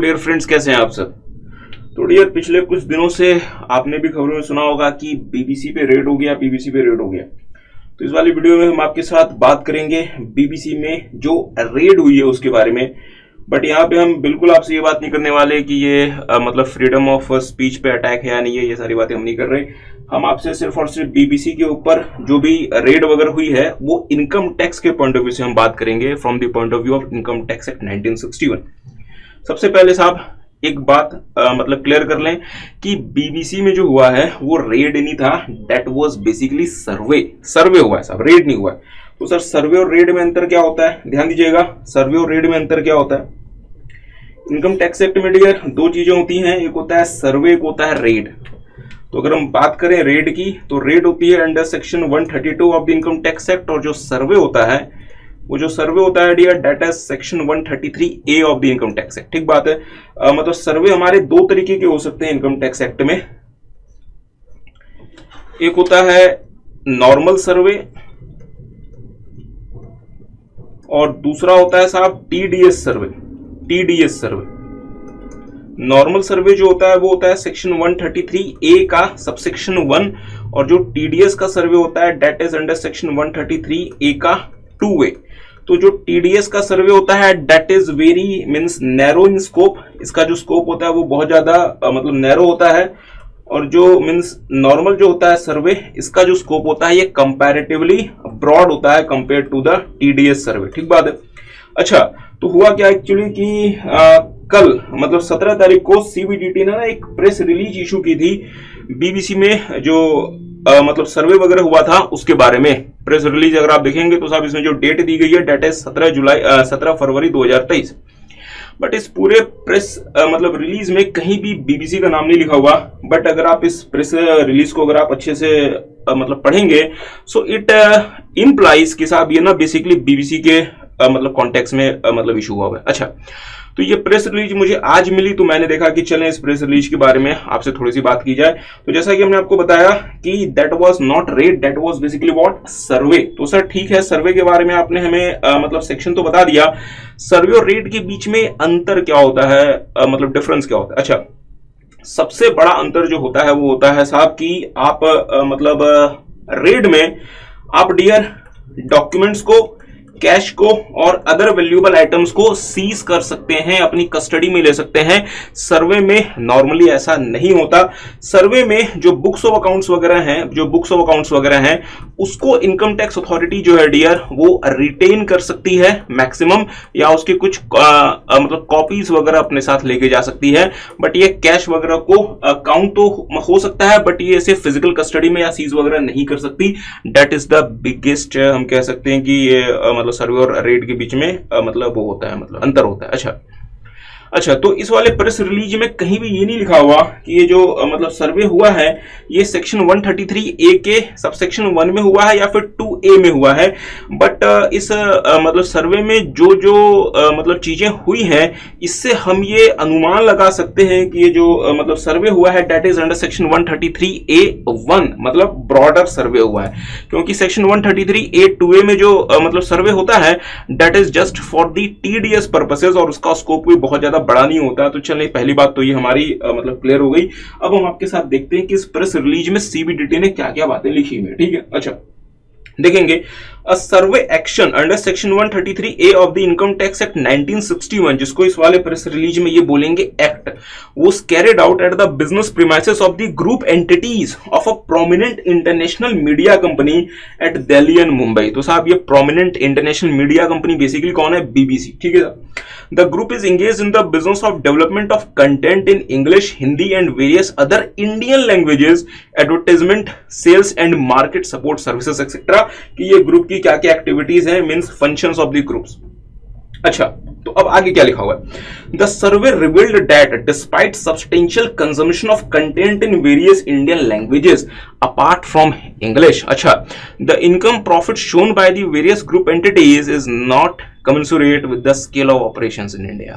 Dear friends, कैसे हैं आप सब। तो डियर, पिछले कुछ दिनों से आपने भी खबरों में सुना होगा कि बीबीसी पे रेड हो गया, बीबीसी पे रेड हो गया। तो इस वाली वीडियो में हम आपके साथ बात करेंगे बीबीसी में जो रेड हुई है उसके बारे में। बट यहाँ पे हम बिल्कुल आपसे ये बात नहीं करने वाले कि ये मतलब फ्रीडम ऑफ स्पीच पे अटैक है या नहीं है, ये सारी बातें हम नहीं कर रहे। हम आपसे सिर्फ और सिर्फ बीबीसी के ऊपर जो भी रेड वगैरह हुई है वो इनकम टैक्स के पॉइंट ऑफ व्यू से हम बात करेंगे, from the point of view of income tax act 1961। सबसे पहले साहब एक बात मतलब क्लियर कर लें कि बीबीसी में जो हुआ है वो रेड नहीं था, दैट वाज बेसिकली सर्वे हुआ है साहब, रेड नहीं हुआ है। तो सर सर्वे और रेड में अंतर क्या होता है, ध्यान दीजिएगा। सर्वे और रेड में अंतर क्या होता है। इनकम टैक्स एक्ट में डियर दो चीजें होती हैं, एक होता है सर्वे, एक होता है रेड। तो अगर हम बात करें रेड की, तो रेड होती है under section 132 of the income tax act, और जो सर्वे होता है वो जो सर्वे होता है dear that is section 133A of the income tax act. ठीक बात है। मतलब सर्वे हमारे दो तरीके के हो सकते हैं इनकम टैक्स एक्ट में। एक होता है नॉर्मल सर्वे और दूसरा होता है साहब टीडीएस सर्वे। टीडीएस सर्वे, नॉर्मल सर्वे जो होता है वो होता है सेक्शन 133A का सबसेक्शन 1, और जो टीडीएस का सर्वे होता है that is under section 133A का 2A। तो जो टीडीएस का सर्वे होता है that is very means narrow in scope, इसका जो स्कोप होता है वो बहुत ज्यादा मतलब नैरो होता है, और जो मींस नॉर्मल जो होता है सर्वे, इसका जो स्कोप होता है ये कंपैरेटिवली ब्रॉड होता है कंपेयर टू द टीडीएस सर्वे। ठीक बात है। अच्छा, तो हुआ क्या एक्चुअली कि कल मतलब 17 तारीख को सीबीडीटी ने ना एक प्रेस रिलीज इशू की थी बीबीसी में जो मतलब सर्वे वगैरह हुआ था उसके बारे में। प्रेस रिलीज अगर आप देखेंगे तो साहब इसमें जो डेट दी गई है डेट है 17 फरवरी 2023। बट इस पूरे प्रेस मतलब रिलीज में कहीं भी बीबीसी का नाम नहीं लिखा हुआ। बट अगर आप इस प्रेस रिलीज को अगर आप अच्छे से मतलब पढ़ेंगे, सो इट इम्प्लाइज कि साहब ये ना बेसिकली बीबीसी के मतलब कॉन्टेक्स्ट में मतलब इशू हुआ है। अच्छा, तो ये प्रेस रिलीज मुझे आज मिली, तो मैंने देखा कि चलें इस प्रेस रिलीज के बारे में आपसे थोड़ी सी बात की जाए। तो जैसा कि हमने आपको बताया कि that was not raid, that was basically what, survey. तो सर ठीक है, सर्वे के बारे में आपने हमें मतलब सेक्शन तो बता दिया। सर्वे और रेड के बीच में अंतर क्या होता है, मतलब डिफरेंस क्या होता है। अच्छा, सबसे बड़ा अंतर जो होता है वो होता है साहब कि आप मतलब रेड में आप डियर डॉक्यूमेंट्स को, कैश को और अदर वैल्यूएबल आइटम्स को सीज कर सकते हैं, अपनी कस्टडी में ले सकते हैं। सर्वे में नॉर्मली ऐसा नहीं होता। सर्वे में जो बुक्स ऑफ अकाउंट्स वगैरह हैं उसको इनकम टैक्स अथॉरिटी जो है डियर वो रिटेन कर सकती है मैक्सिमम, या उसके कुछ मतलब कॉपीज वगैरह अपने साथ लेके जा सकती है। बट ये कैश वगैरह को काउंट तो हो सकता है, बट ये ऐसे फिजिकल कस्टडी में या सीज वगैरह नहीं कर सकती। दैट इज द बिगेस्ट हम कह सकते हैं कि ये मतलब सर्वे और रेड के बीच में मतलब वो होता है, मतलब अंतर होता है। अच्छा, तो इस वाले प्रेस रिलीज में कहीं भी ये नहीं लिखा हुआ कि ये जो मतलब सर्वे हुआ है ये सेक्शन 133A के सबसेक्शन 1 में हुआ है या फिर 2A में हुआ है। बट इस मतलब सर्वे में जो मतलब चीजें हुई हैं इससे हम ये अनुमान लगा सकते हैं कि ये जो मतलब सर्वे हुआ है that is under section 133A1, मतलब ब्रॉडर सर्वे हुआ है। क्योंकि सेक्शन 133A2A में जो मतलब सर्वे होता है that is just for the TDS purposes, और उसका स्कोप भी बहुत ज्यादा बड़ा नहीं होता। तो चलिए पहली बात तो ये हमारी मतलब क्लियर हो गई। अब हम आपके साथ देखते हैं कि इस प्रेस रिलीज में सीबीडीटी ने क्या क्या बातें लिखी हुई है। ठीक है। अच्छा, देखेंगे a survey action under section 133A of the income tax act 1961, जिसको इस वाले प्रेस रिलीज में ये बोलेंगे act, was carried out at the business premises of the group entities of a prominent international media company at Delhi and Mumbai। तो साहब ये prominent international media company basically कौन है, बीबीसी। ठीक है। The group is engaged in the business of development of content in English, Hindi and various other Indian languages, advertisement, sales and market support services etc। कि ये group की क्या क्या activities हैं, means functions of the groups. अच्छा, तो अब आगे क्या लिखा हुआ है। The survey revealed that despite substantial consumption of content in various Indian languages apart from English, अच्छा, the income profit shown by the various group entities is not commensurate with the scale of operations in India।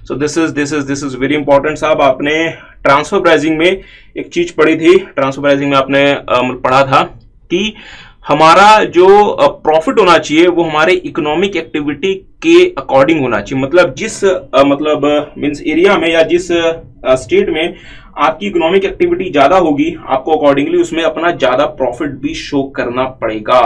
So this is very important साहब। आपने transfer pricing में एक चीज पढ़ी थी, transfer pricing में आपने पढ़ा था कि हमारा जो प्रॉफिट होना चाहिए वो हमारे इकोनॉमिक एक्टिविटी के अकॉर्डिंग होना चाहिए। मतलब जिस मतलब मींस एरिया में या जिस स्टेट में आपकी इकोनॉमिक एक्टिविटी ज्यादा होगी, आपको अकॉर्डिंगली उसमें अपना ज्यादा प्रॉफिट भी शो करना पड़ेगा।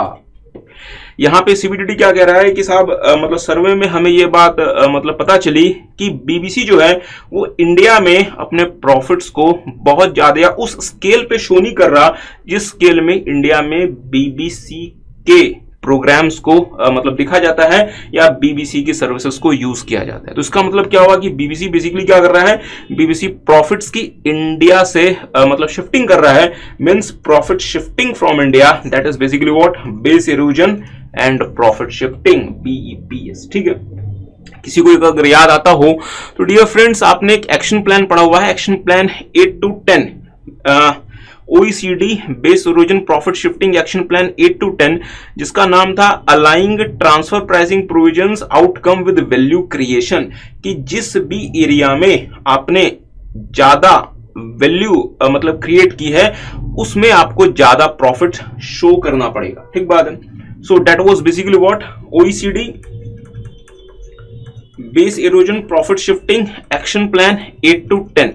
यहां पे सीबीडीटी क्या कह रहा है कि साहब मतलब सर्वे में हमें ये बात मतलब पता चली कि बीबीसी जो है वो इंडिया में अपने प्रॉफिट्स को बहुत ज्यादा या उस स्केल पे शो नहीं कर रहा जिस स्केल में इंडिया में बीबीसी के प्रोग्राम्स को मतलब दिखा जाता है या बीबीसी की सर्विसेज को यूज किया जाता है। तो इसका मतलब क्या हुआ कि बीबीसी बेसिकली क्या कर रहा है, बीबीसी प्रॉफिट्स की इंडिया से मतलब शिफ्टिंग कर रहा है, means profit shifting from India, that is basically what, base erosion and profit shifting, BEPS. ठीक है, किसी को अगर याद आता हो तो डियर फ्रेंड्स आपने एक एक्शन प्लान पढ़ा हुआ है, action plan 8 to 10 OECD base erosion profit shifting action plan 8 to 10, जिसका नाम था aligning transfer pricing provisions outcome with value creation, कि जिस भी एरिया में आपने ज्यादा वैल्यू मतलब क्रिएट की है उसमें आपको ज्यादा प्रॉफिट शो करना पड़ेगा। ठीक बात है। So that was basically what, OECD base erosion profit shifting action plan 8 to 10,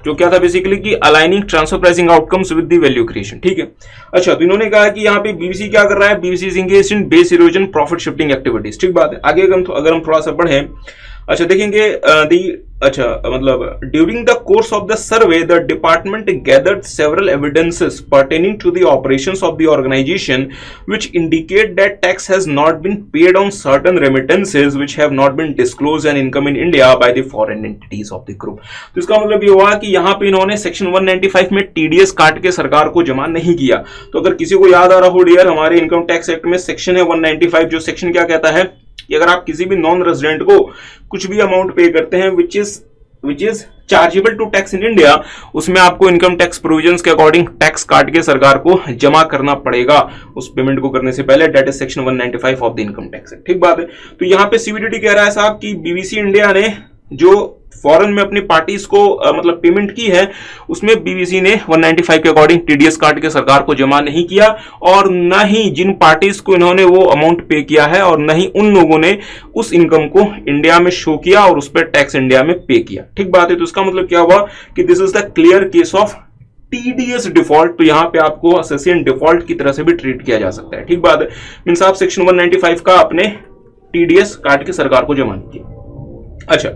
जो क्या था बेसिकली कि aligning transfer pricing outcomes with the value creation. ठीक है, अच्छा तो इन्होंने कहा कि यहाँ पे बीबीसी क्या कर रहा है, BBC is engaged in base erosion profit shifting activities. ठीक बात है। आगे अगर हम थोड़ा सा बढ़े, अच्छा देखेंगे अच्छा मतलब during the course of the survey the department gathered several evidences pertaining to the operations of the organisation which indicate that tax has not been paid on certain remittances which have not been disclosed an income in India by the foreign entities of the group. तो इसका मतलब ये हुआ कि यहाँ पे इन्होंने section 195 में टीडीएस काट के सरकार को जमा नहीं किया। तो अगर किसी को याद आ रहा हो डियर, हमारे इनकम टैक्स एक्ट में सेक्शन है 195, जो सेक्शन क्या कहता है कि अगर आप किसी भी नॉन रेजिडेंट को कुछ भी अमाउंट पे करते हैं which is chargeable to tax in India, उसमें आपको इनकम टैक्स प्रोविजंस के अकॉर्डिंग टैक्स काट के सरकार को जमा करना पड़ेगा उस पेमेंट को करने से पहले, that is section 195 of the income tax. ठीक बात है। तो यहां पे सीबीडीटी कह रहा है साहब कि बीबीसी इंडिया ने जो फॉरेन में अपनी पार्टीज को मतलब पेमेंट की है उसमें बीबीसी ने 195 के अकॉर्डिंग टीडीएस काट के सरकार को जमा नहीं किया, और न ही जिन पार्टीज को इन्होंने वो अमाउंट पे किया है और न ही उन लोगों ने उस इनकम को इंडिया में शो किया और उस पर टैक्स इंडिया में पे किया। ठीक बात है। तो इसका मतलब क्या हुआ कि this is the clear case of TDS default. तो यहां पे आपको असेसियन डिफॉल्ट की तरह से भी ट्रीट किया जा सकता है। ठीक बात है। मींस आप सेक्शन 195 का अपने टीडीएस काट के सरकार को जमा किया। अच्छा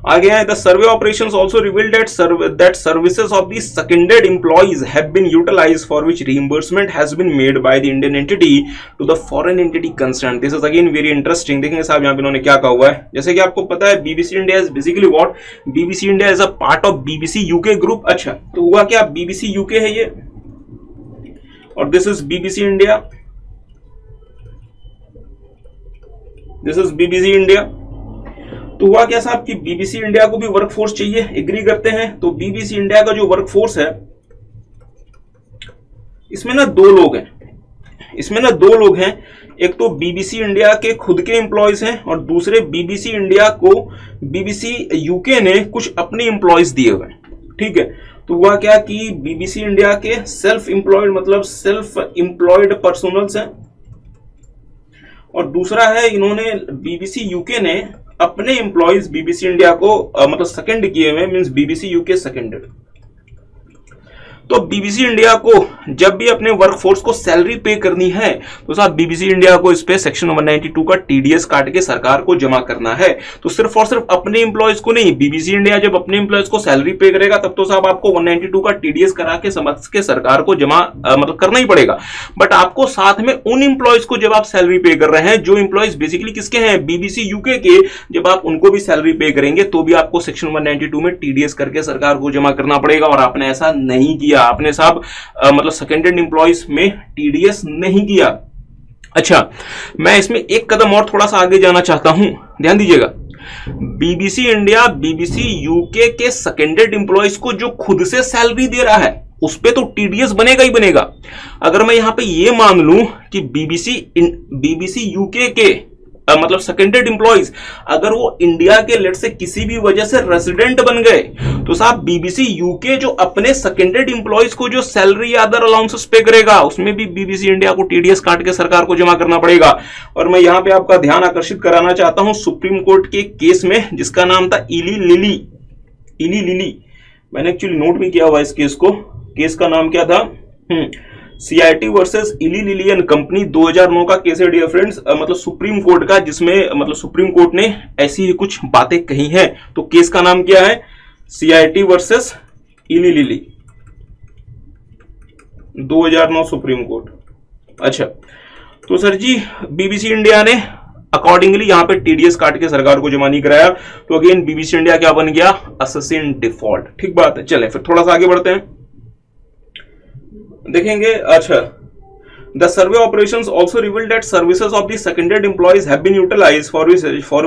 आगे है, the survey operations also revealed that services of the seconded employees have been utilised for which reimbursement has been made by the Indian entity to the foreign entity concern. This is again very interesting. देखेंगे साहब यहाँ पे इन्होंने क्या कहा हुआ है, जैसे कि आपको पता है BBC India is basically what, BBC India is a part of BBC UK group. अच्छा तो हुआ क्या, बीबीसी यूके है ये और this is BBC India, this is BBC India. तो हुआ क्या साहब कि बीबीसी इंडिया को भी वर्कफोर्स चाहिए, एग्री करते हैं। तो बीबीसी इंडिया का जो वर्कफोर्स है इसमें ना दो लोग हैं, एक तो बीबीसी इंडिया के खुद के एम्प्लॉयज हैं और दूसरे बीबीसी इंडिया को बीबीसी यूके ने कुछ अपने एम्प्लॉयज दिए हुए हैं। ठीक है। तो हुआ क्या कि बीबीसी इंडिया के सेल्फ एम्प्लॉयड मतलब सेल्फ एम्प्लॉयड पर्सनल्स हैं और दूसरा है इन्होंने बीबीसी यूके ने अपने एम्प्लॉइज बीबीसी इंडिया को मतलब सेकंड किए हुए, मींस बीबीसी यूके सेकंडेड। तो बीबीसी इंडिया को जब भी अपने वर्कफोर्स को सैलरी पे करनी है तो साहब बीबीसी इंडिया को इस पे सेक्शन 192 का टीडीएस काट के सरकार को जमा करना है। तो सिर्फ और सिर्फ अपने एम्प्लॉयज को नहीं, बीबीसी इंडिया जब अपने एम्प्लॉयज को सैलरी पे करेगा तब तो साहब आपको 192 का टीडीएस करा के समझ के सरकार को जमा मतलब करना ही पड़ेगा। बट आपको साथ में उन एम्प्लॉयज को जब आप सैलरी पे कर रहे हैं जो एम्प्लॉयज बेसिकली किसके हैं, बीबीसी यूके के, जब आप उनको भी सैलरी पे करेंगे तो भी आपको सेक्शन 192 में टीडीएस करके सरकार को जमा करना पड़ेगा। और आपने ऐसा नहीं किया, आपने साहब मतलब सेकेंडेड एम्प्लॉइज में टीडीएस नहीं किया। अच्छा मैं इसमें एक कदम और थोड़ा सा आगे जाना चाहता हूं, ध्यान दीजिएगा। बीबीसी इंडिया बीबीसी यूके के सेकेंडेड एम्प्लॉइज को जो खुद से सैलरी दे रहा है उस पे तो टीडीएस बनेगा ही बनेगा। अगर मैं यहां पे ये मान लूं कि बीबीसी यूके के मतलब सेकेंडेड एम्प्लॉइज अगर वो इंडिया के लेट से किसी भी वजह से रेजिडेंट बन गए तो साहब बीबीसी यूके जो अपने सेकेंडेड एम्प्लॉइज को जो सैलरी या अदर अलाउंसेस पे करेगा उसमें भी बीबीसी इंडिया को टीडीएस काट के सरकार को जमा करना पड़ेगा। और मैं यहां पे आपका ध्यान आकर्षित कराना चाहता हूं सुप्रीम कोर्ट के केस में जिसका नाम था इली लिली। मैंने एक्चुअली नोट भी किया हुआ इस केस को। केस का नाम क्या था? सीआईटी वर्सेस इली लिली एंड कंपनी 2009 का केस है डियर फ्रेंड्स, मतलब सुप्रीम कोर्ट का, जिसमें मतलब सुप्रीम कोर्ट ने ऐसी ही कुछ बातें कही हैं। तो केस का नाम क्या है? सीआईटी वर्सेस इली लिली 2009 सुप्रीम कोर्ट। अच्छा, तो सर जी बीबीसी इंडिया ने अकॉर्डिंगली यहां पे टीडीएस काट के सरकार को जमा नहीं कराया, तो अगेन बीबीसी इंडिया क्या बन गया? Assassin default. ठीक बात है, चले फिर थोड़ा सा आगे बढ़ते हैं, देखेंगे। अच्छा, the survey operations also revealed that services of the seconded employees have been utilized for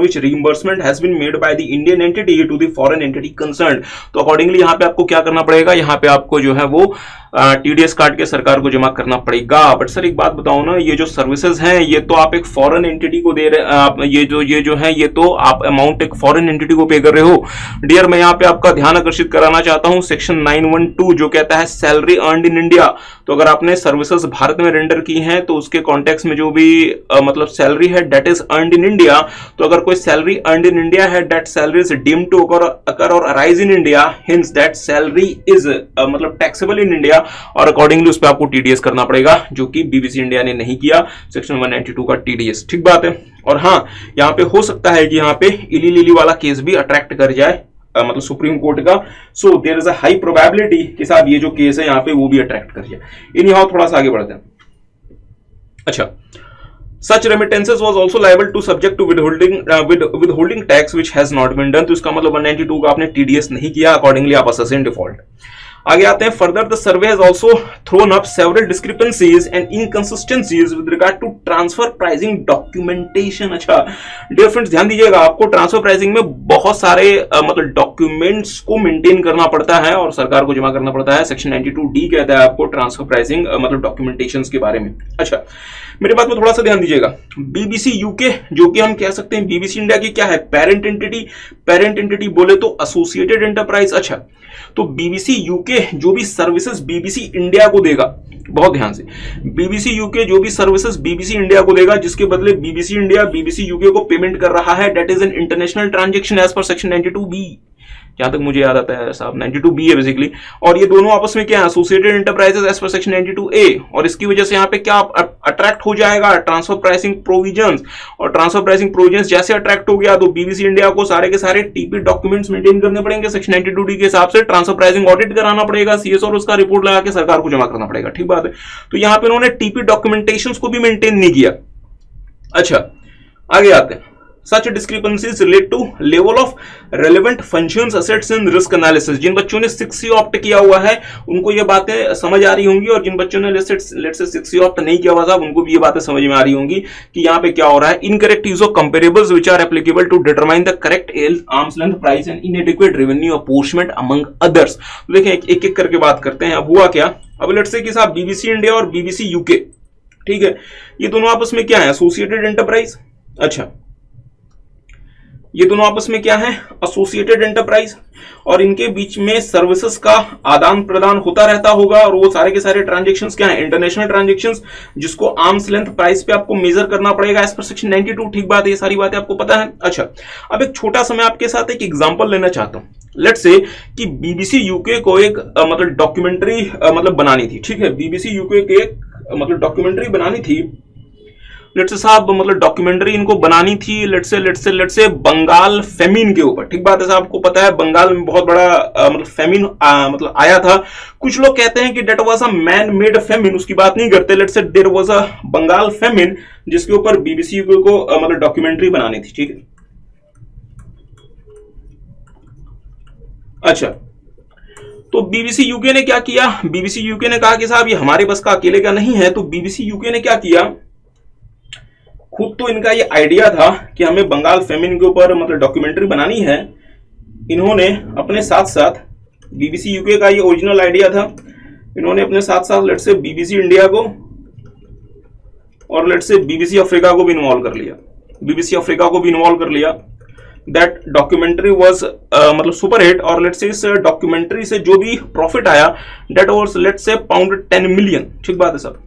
which reimbursement has been made by the Indian entity to the foreign entity concerned। तो अकॉर्डिंगली यहाँ पे आपको क्या करना पड़ेगा? यहाँ पे आपको जो है वो टीडीएस काट के सरकार को जमा करना पड़ेगा। बट सर एक बात बताओ ना, ये जो सर्विसेज हैं ये तो आप एक फॉरेन एंटिटी को दे रहे आप, ये जो है ये तो आप अमाउंट एक फॉरेन एंटिटी को पे कर रहे हो। डियर मैं यहाँ पे आपका ध्यान आकर्षित कराना चाहता हूँ सेक्शन 912 जो कहता है सैलरी अर्नड इन इंडिया। तो अगर आपने सर्विसेज भारत में रेंडर की हैं तो उसके कॉन्टेक्स्ट में जो भी मतलब सैलरी है that is earned in India, तो अगर कोई सैलरी अर्नड इन इंडिया है that salary is deemed to accrue और arise in India, hence that salary is मतलब टैक्सेबल इन इंडिया, और अकॉर्डिंगली उस पर आपको टीडीएस करना पड़ेगा, जो कि बीबीसी इंडिया ने नहीं किया, सेक्शन 192 का टीडीएस। ठीक बात है। और हाँ, यहाँ पे हो सकता है कि यहाँ पे इली लिली वाला केस भी अट्रैक्ट कर जाए मतलब सुप्रीम कोर्ट का। So there is a high probability कि साहब ये जो केस है यहाँ पे वो भी अट्रैक्ट कर जाए। इन यहाँ थोड़ा सा आगे बढ़ते हैं। अच्छा, Such remittances was also liable to subject to withholding tax which has not been done। तो इसका मतलब 192 का आपने टीडीएस नहीं किया, अकॉर्डिंगली आप असेसिन डिफॉल्ट। आगे आते हैं। Further the survey has also thrown up several discrepancies and inconsistencies with regard to transfer pricing documentation. अच्छा डियर फ्रेंड्स ध्यान दीजिएगा, आपको ट्रांसफर प्राइसिंग में बहुत सारे मतलब डॉक्यूमेंट्स को मेंटेन करना पड़ता है और सरकार को जमा करना पड़ता है। सेक्शन 92D कहता है आपको ट्रांसफर प्राइसिंग मतलब डॉक्यूमेंटेशन के बारे में। अच्छा, मेरी बात में थोड़ा सा ध्यान दीजिएगा। बीबीसी यूके जो कि हम कह सकते हैं बीबीसी इंडिया की क्या है? Parent entity. पेरेंट एंटिटी बोले तो एसोसिएटेड एंटरप्राइज। अच्छा, तो बीबीसी यूके जो भी सर्विसेज बीबीसी इंडिया को देगा, बहुत ध्यान से, बीबीसी यूके जो भी सर्विसेज बीबीसी इंडिया को देगा जिसके बदले बीबीसी इंडिया बीबीसी यूके को पेमेंट कर रहा है, that is an international transaction as per section 92B। जहां तक मुझे याद आता है साहब 92B है बेसिकली, और ये दोनों आपस में क्या है? Associated enterprises as per section 92A। और इसकी वजह से यहाँ पे क्या अट्रैक्ट हो जाएगा? Transfer pricing provisions. और ट्रांसफर प्राइसिंग प्रोविजंस जैसे अट्रैक्ट हो गया तो बीबीसी इंडिया को सारे के सारे टीपी डॉक्यूमेंट्स मेंटेन करने पड़ेंगे सेक्शन 92D के हिसाब से। ट्रांसफर प्राइसिंग ऑडिट कराना पड़ेगा सीएस और उसका रिपोर्ट लगा के सरकार को जमा करना पड़ेगा। ठीक बात है। तो यहाँ पे उन्होंने टीपी डॉक्यूमेंटेशन को भी मेंटेन नहीं किया। अच्छा, आगे आते हैं। Such discrepancies relate to level of relevant functions, assets and risk analysis। जिन बच्चों ने 6C ऑप्ट किया हुआ है उनको ये बातें समझ आ रही होंगी, और जिन बच्चों ने लेट्स से 6C ऑप्ट नहीं किया हुआ था उनको भी ये बातें समझ में आ रही होंगी कि यहाँ पे क्या हो रहा है। Incorrect use of comparables which are applicable to determine the correct arms length price and inadequate revenue apportionment among others. तो देखें एक एक करके बात करते हैं। अब हुआ क्या? अब लेट्स से कि साहब बीबीसी इंडिया और बीबीसी यूके, ठीक है, ये दोनों आपस में क्या है? Associated enterprise. अच्छा, ये दोनों आपस में क्या है? एसोसिएटेड एंटरप्राइज, और इनके बीच में सर्विसेज का आदान प्रदान होता रहता होगा, और वो सारे के सारे ट्रांजैक्शंस क्या है? इंटरनेशनल ट्रांजैक्शंस, जिसको आर्म्स लेंथ प्राइस पे आपको मेजर करना पड़ेगा एज पर सेक्शन 92। ठीक बात है, ये सारी बातें आपको पता है। अच्छा, अब एक छोटा सा मैं आपके साथ एक एग्जांपल लेना चाहता हूं। लेट्स से कि बीबीसी यूके को एक मतलब डॉक्यूमेंट्री मतलब बनानी थी। ठीक है, बीबीसी यूके के एक मतलब डॉक्यूमेंट्री बनानी थी। लेट्स से साहब मतलब डॉक्यूमेंट्री इनको बनानी थी लेट्स से बंगाल फेमिन के ऊपर। ठीक बात है साहब, आपको पता है बंगाल में बहुत बड़ा मतलब फेमिन मतलब आया था। कुछ लोग कहते हैं कि that was a man made famine, उसकी बात नहीं करते। Let's say there was a Bengal famine जिसके ऊपर बीबीसी यूके को मतलब डॉक्यूमेंट्री बनानी थी। ठीक है, अच्छा, तो बीबीसी यूके ने क्या किया? बीबीसी यूके ने कहा कि साहब ये हमारे बस का अकेले का नहीं है। तो बीबीसी यूके ने क्या किया? खुद तो इनका ये आइडिया था कि हमें बंगाल फेमिन के ऊपर मतलब डॉक्यूमेंट्री बनानी है। इन्होंने अपने साथ साथ बीबीसी यूके का ये ओरिजिनल आइडिया था, इन्होंने अपने साथ साथ लेट्स से बीबीसी इंडिया को और लेट्स से बीबीसी अफ्रीका को भी इन्वॉल्व कर लिया। बीबीसी अफ्रीका को भी इन्वॉल्व कर लिया। दैट डॉक्यूमेंट्री वाज मतलब सुपर हिट, और लेट्स से इस डॉक्यूमेंट्री से जो भी प्रॉफिट आया that was let's say pound 10 million. ठीक बात है सब।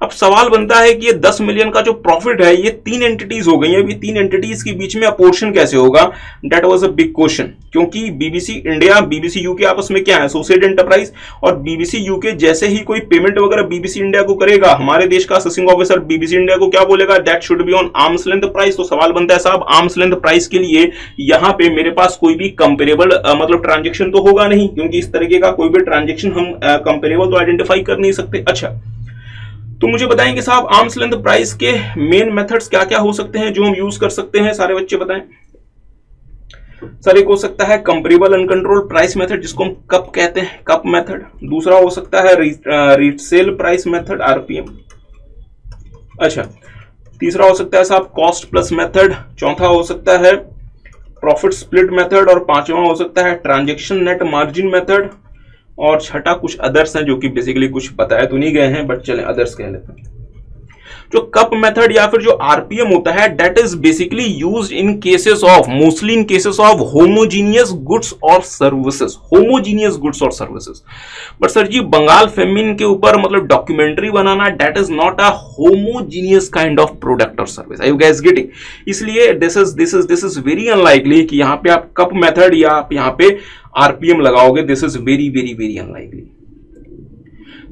अब सवाल बनता है कि ये 10 मिलियन का जो प्रॉफिट है ये 3 एंटिटीज हो गई हैं, अभी 3 एंटिटीज के बीच में अपोर्शन कैसे होगा, that was a big question. क्योंकि बीबीसी इंडिया बीबीसी यूके आपस में क्या है, एसोसिएट एंटरप्राइज, और बीबीसी यूके जैसे ही कोई पेमेंट वगैरह बीबीसी इंडिया को करेगा, हमारे देश का असेसिंग ऑफिसर बीबीसी इंडिया को क्या बोलेगा, that should be on arms length price. तो सवाल बनता है साहब आर्म्स लेंथ प्राइस के लिए यहां पे मेरे पास कोई भी कंपेरेबल मतलब ट्रांजेक्शन तो होगा नहीं, क्योंकि इस तरीके का कोई भी ट्रांजेक्शन हम कंपेरेबल तो आइडेंटिफाई कर नहीं सकते। अच्छा, तो मुझे बताएंगे साहब आर्म्स लेंथ प्राइस के मेन मेथड्स क्या क्या हो सकते हैं जो हम यूज कर सकते हैं, सारे बच्चे बताएं। सर एक हो सकता है कंपेरेबल अनकंट्रोल्ड प्राइस मेथड, जिसको हम कप कहते हैं, कप मेथड। दूसरा हो सकता है रीसेल प्राइस मेथड, आरपीएम। अच्छा, तीसरा हो सकता है साहब कॉस्ट प्लस मेथड। चौथा हो सकता है प्रॉफिट स्प्लिट मेथड, और पांचवा हो सकता है ट्रांजैक्शन नेट मार्जिन मेथड, और छठा कुछ अदर्स हैं जो कि बेसिकली कुछ बताए तो नहीं गए हैं, बट चलें अदर्स कह लेते हैं। जो कप मेथड या फिर जो आरपीएम होता है that is basically used in cases of, mostly in cases of homogeneous goods और सर्विसेज, होमोजीनियस गुड्स और सर्विसेज। बट सर जी बंगाल फेमिन के ऊपर मतलब डॉक्यूमेंट्री बनाना that is not a homogeneous kind of product और service. Are you guys getting? इसलिए this is very unlikely कि यहां पे आप कप मेथड या आप यहां पे आरपीएम लगाओगे, this is very very very unlikely.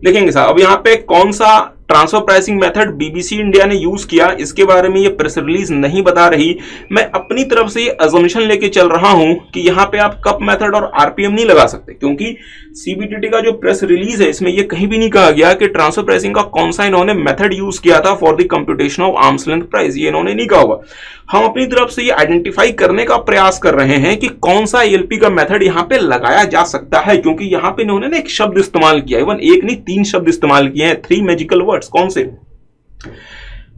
देखेंगे साहब अब यहां पे कौन सा transfer pricing method BBC India ने यूज किया, इसके बारे में ये प्रेस रिलीज नहीं बता रही। मैं अपनी तरफ से ये अजम्पशन लेके चल रहा हूं कि यहां पे आप कप मेथड और आरपीएम नहीं लगा सकते, क्योंकि सीबीडीटी का जो प्रेस रिलीज है इसमें ये कहीं भी नहीं कहा गया कि ट्रांसफर प्राइसिंग का कौन सा इन्होंने मेथड यूज किया था for the computation of arms length price, ये इन्होंने नहीं कहा हुआ। हम अपनी तरफ से ये आइडेंटिफाई करने का प्रयास कर रहे हैं कि कौन सा एलपी का मेथड यहां पे लगाया जा सकता है, क्योंकि यहां पे इन्होंने एक शब्द इस्तेमाल किया, इवन एक नहीं 3 शब्द इस्तेमाल किए हैं, 3 मैजिकल वर्ड्स। कौन से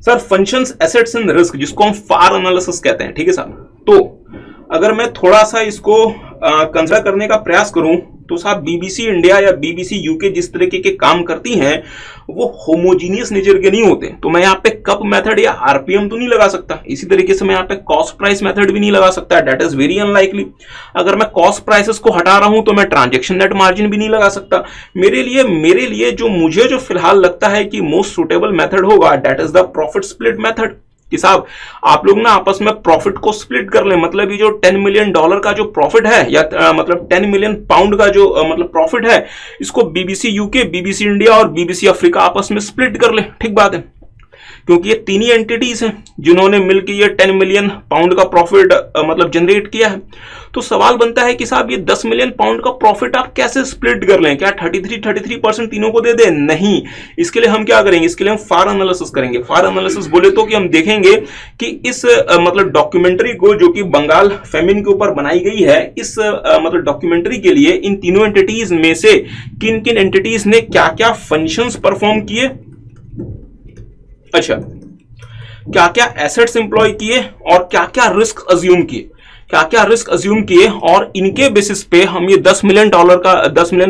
sir? Functions, assets and risk, जिसको हम फार एनालिसिस कहते हैं। ठीक है साहब, तो अगर मैं थोड़ा सा इसको कंसिडर करने का प्रयास करूं तो साहब बीबीसी इंडिया या बीबीसी यूके जिस तरीके के काम करती हैं वो होमोजीनियस नेचर के नहीं होते, तो मैं यहाँ पे कप मेथड या आरपीएम तो नहीं लगा सकता। इसी तरीके से मैं यहाँ पे कॉस्ट प्राइस मेथड भी नहीं लगा सकता, दैट इज वेरी अनलाइकली। अगर मैं कॉस्ट प्राइसेस को हटा रहा हूं तो मैं ट्रांजैक्शन नेट मार्जिन भी नहीं लगा सकता। मेरे लिए मुझे जो फिलहाल लगता है कि मोस्ट सुटेबल मेथड होगा that is the profit split method, कि साहब आप लोग ना आपस में प्रॉफिट को स्प्लिट कर लें। मतलब ये जो $10 मिलियन का जो प्रॉफिट है या मतलब 10 मिलियन पाउंड का जो मतलब प्रॉफिट है, इसको बीबीसी यूके, बीबीसी इंडिया और बीबीसी अफ्रीका आपस में स्प्लिट कर लें। ठीक बात है, क्योंकि ये 3 ही एंटिटीज हैं जिन्होंने मिलकर ये 10 मिलियन पाउंड का प्रॉफिट मतलब जनरेट किया है। तो सवाल बनता है कि साहब ये 10 मिलियन पाउंड का प्रॉफिट आप कैसे स्प्लिट कर लें? क्या 33% तीनों को दे दें? नहीं, इसके लिए हम क्या करेंगे, इसके लिए हम फार एनालिसिस करेंगे। फार एनालिसिस बोले तो कि हम देखेंगे कि इस मतलब डॉक्यूमेंट्री को जो कि बंगाल फेमिन के ऊपर बनाई गई है, इस मतलब डॉक्यूमेंट्री के लिए इन तीनों एंटिटीज में से किन किन एंटिटीज ने क्या क्या फंक्शंस परफॉर्म किए, अच्छा क्या क्या एसेट्स इंप्लॉय किए और क्या क्या रिस्क अज्यूम किए, और इनके बेसिस पे हम ये $10 मिलियन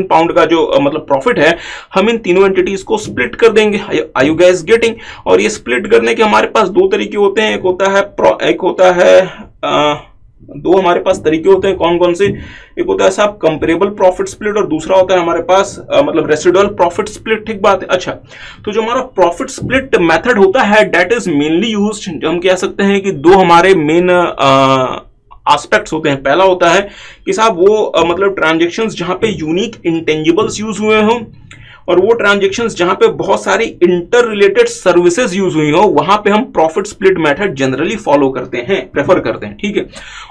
पाउंड का जो मतलब प्रॉफिट है हम इन तीनों एंटिटीज को स्प्लिट कर देंगे। Are you guys getting? और ये स्प्लिट करने के हमारे पास 2 तरीके होते हैं, दो हमारे पास तरीके होते हैं। कौन कौन से? एक होता है साहब कंपेरेबल प्रॉफिट स्प्लिट और दूसरा होता है हमारे पास मतलब रेसिडुअल प्रॉफिट स्प्लिट। ठीक बात है। अच्छा, तो जो हमारा प्रॉफिट स्प्लिट मेथड होता है दैट इज मेनली यूज्ड, जो हम कह सकते हैं कि 2 हमारे मेन एस्पेक्ट्स होते हैं। पहला होता है कि साहब वो मतलब ट्रांजैक्शंस जहां पे यूनिक इंटेंजिबल्स यूज हुए हों, और वो ट्रांजैक्शंस जहां पे बहुत सारी इंटर रिलेटेड सर्विसेज यूज हुई हो, वहां पे हम profit split method generally follow करते हैं, प्रेफर करते हैं। ठीक है,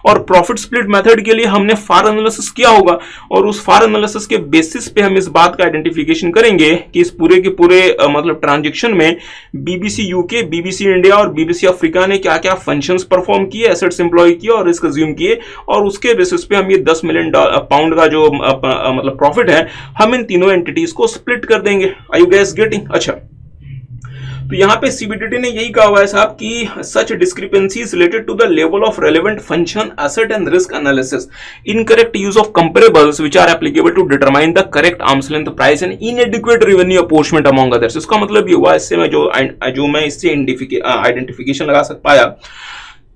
और प्रॉफिट स्प्लिट मेथड के लिए हमने फार एनालिसिस किया होगा, और उस फार एनालिसिस के बेसिस पे हम इस बात का आइडेंटिफिकेशन करेंगे कि इस पूरे के पूरे मतलब ट्रांजैक्शन में बीबीसी यूके, बीबीसी इंडिया और बीबीसी अफ्रीका ने क्या क्या फंक्शंस परफॉर्म किए, एसेट्स एम्प्लॉय किए और रिस्क अज्यूम किए, और उसके बेसिस पे हम ये $10 मिलियन पाउंड का जो मतलब प्रॉफिट है हम इन तीनों एंटिटीज को स्प्लिट कर देंगे। Are you guys getting? अच्छा, तो यहां पे सीबीडीटी ने यही कहा हुआ है साहब कि such discrepancies related to the level of relevant function, asset and risk analysis, incorrect use of comparables which are applicable to determine the correct arms length price and inadequate revenue apportionment among others. इसका मतलब ये हुआ, इससे मैं जो मैं इससे identification लगा सक पाया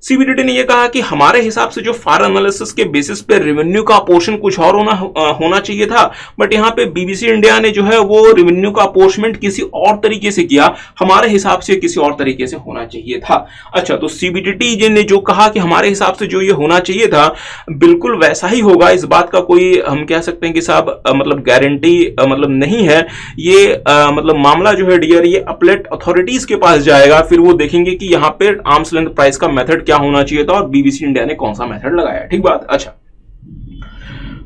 सीबीडीटी ने यह कहा कि हमारे हिसाब से जो फार एनालिसिस के बेसिस पे रेवेन्यू का पोर्शन कुछ और होना चाहिए था, बट यहाँ पे बीबीसी इंडिया ने जो है वो रेवेन्यू का अपोर्शमेंट किसी और तरीके से किया, हमारे हिसाब से किसी और तरीके से होना चाहिए था। अच्छा, तो सीबीडीटी ने जो कहा कि हमारे हिसाब से जो ये होना चाहिए था बिल्कुल वैसा ही होगा, इस बात का कोई हम कह सकते हैं कि साहब मतलब गारंटी मतलब नहीं है। ये मतलब मामला जो है डियर ये अपलेट अथॉरिटीज के पास जाएगा, फिर वो देखेंगे कि यहाँ पे आर्म्स लेंथ प्राइस का मेथड क्या होना चाहिए था और बीबीसी इंडिया ने कौन सा मेथड लगाया। ठीक बात। अच्छा,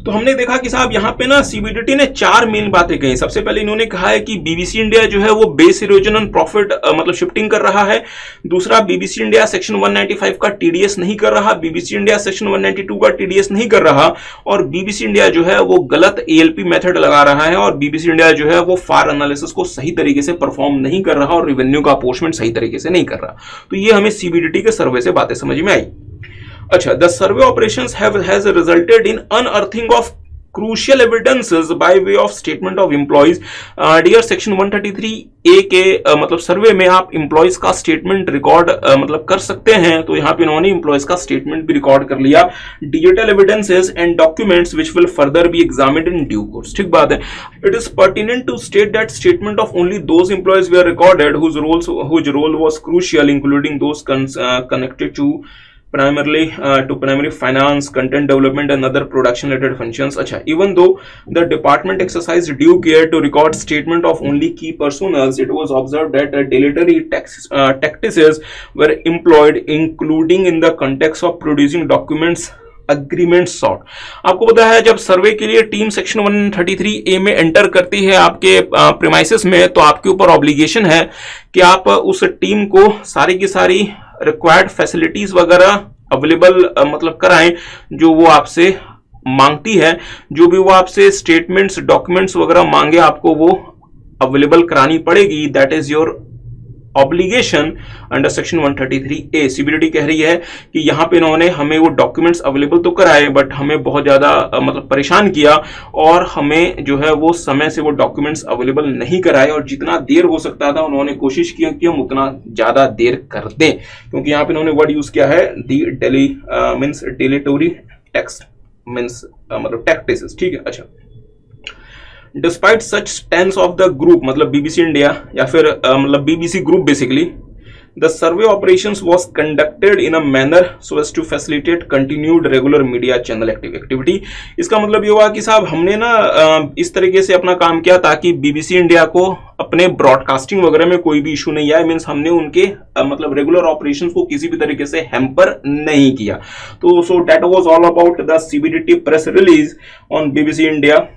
तो हमने देखा कि साहब यहाँ पे ना सीबीडीटी ने 4 मेन बातें कही। सबसे पहले इन्होंने कहा है कि बीबीसी इंडिया जो है वो बेस इरोजन ऑन प्रॉफिट मतलब शिफ्टिंग कर रहा है। दूसरा, बीबीसी इंडिया सेक्शन 195 का टीडीएस नहीं कर रहा, बीबीसी इंडिया सेक्शन 192 का टीडीएस नहीं कर रहा, और बीबीसी इंडिया जो है वो गलत एएलपी मेथड लगा रहा है, और बीबीसी इंडिया जो है वो फार एनालिसिस को सही तरीके से परफॉर्म नहीं कर रहा और रेवेन्यू का अपोर्शमेंट सही तरीके से नहीं कर रहा। तो ये हमें सीबीडीटी के सर्वे से बातें समझ में आई। अच्छा, the survey operations has resulted in unearthing of crucial evidences by way of statement of employees। Dear section 133A के मतलब सर्वे में आप एम्प्लॉइज का स्टेटमेंट रिकॉर्ड मतलब कर सकते हैं, तो यहाँ पे इन्होंने एम्प्लॉइज का स्टेटमेंट भी रिकॉर्ड कर लिया। Digital evidences and documents which will further be examined in due course. ठीक बात है। It is pertinent to state that statement of only those employees were recorded whose role was crucial, including those connected to primarily to primary finance, content development and other production related functions। अच्छा, even though the department exercised due care to record statement of only key personnel, it was observed that dilatory tactics were employed, including in the context of producing documents agreement sort. आपको पता है जब सर्वे के लिए team section 133A में enter करती है आपके प्रीमाइसेस में, तो आपके ऊपर ऑब्लिगेशन है कि आप उस टीम को सारी की सारी रिक्वायर्ड फैसिलिटीज वगैरह अवेलेबल मतलब कराएं जो वो आपसे मांगती है। जो भी वो आपसे स्टेटमेंट्स डॉक्यूमेंट्स वगैरह मांगे आपको वो अवेलेबल करानी पड़ेगी। That is your obligation under section 133A। CBDT कह रही है कि यहाँ पे इन्होंने हमें वो डॉक्यूमेंट्स अवेलेबल तो कराए, बट हमें बहुत ज्यादा मतलब परेशान किया, और हमें जो है वो समय से वो डॉक्यूमेंट्स अवेलेबल नहीं कराए, और जितना देर हो सकता था उन्होंने कोशिश किया कि हम उतना ज्यादा देर कर दें, क्योंकि यहाँ पे इन्होंने वर्ड यूज किया है the daily means dilatory tax means मतलब टैक्टिसेस। ठीक है। अच्छा, despite such stance of the group मतलब बीबीसी इंडिया या फिर मतलब BBC group basically, the survey operations was conducted in a manner so as to facilitate continued regular media channel activity. इसका मतलब ये हुआ कि साहब हमने ना इस तरीके से अपना काम किया ताकि बीबीसी इंडिया को अपने ब्रॉडकास्टिंग वगैरह में कोई भी इशू नहीं आया। मींस हमने उनके मतलब रेगुलर ऑपरेशंस को किसी भी तरीके से हैम्पर नहीं किया। तो so that was all about the CBDT press release on BBC India.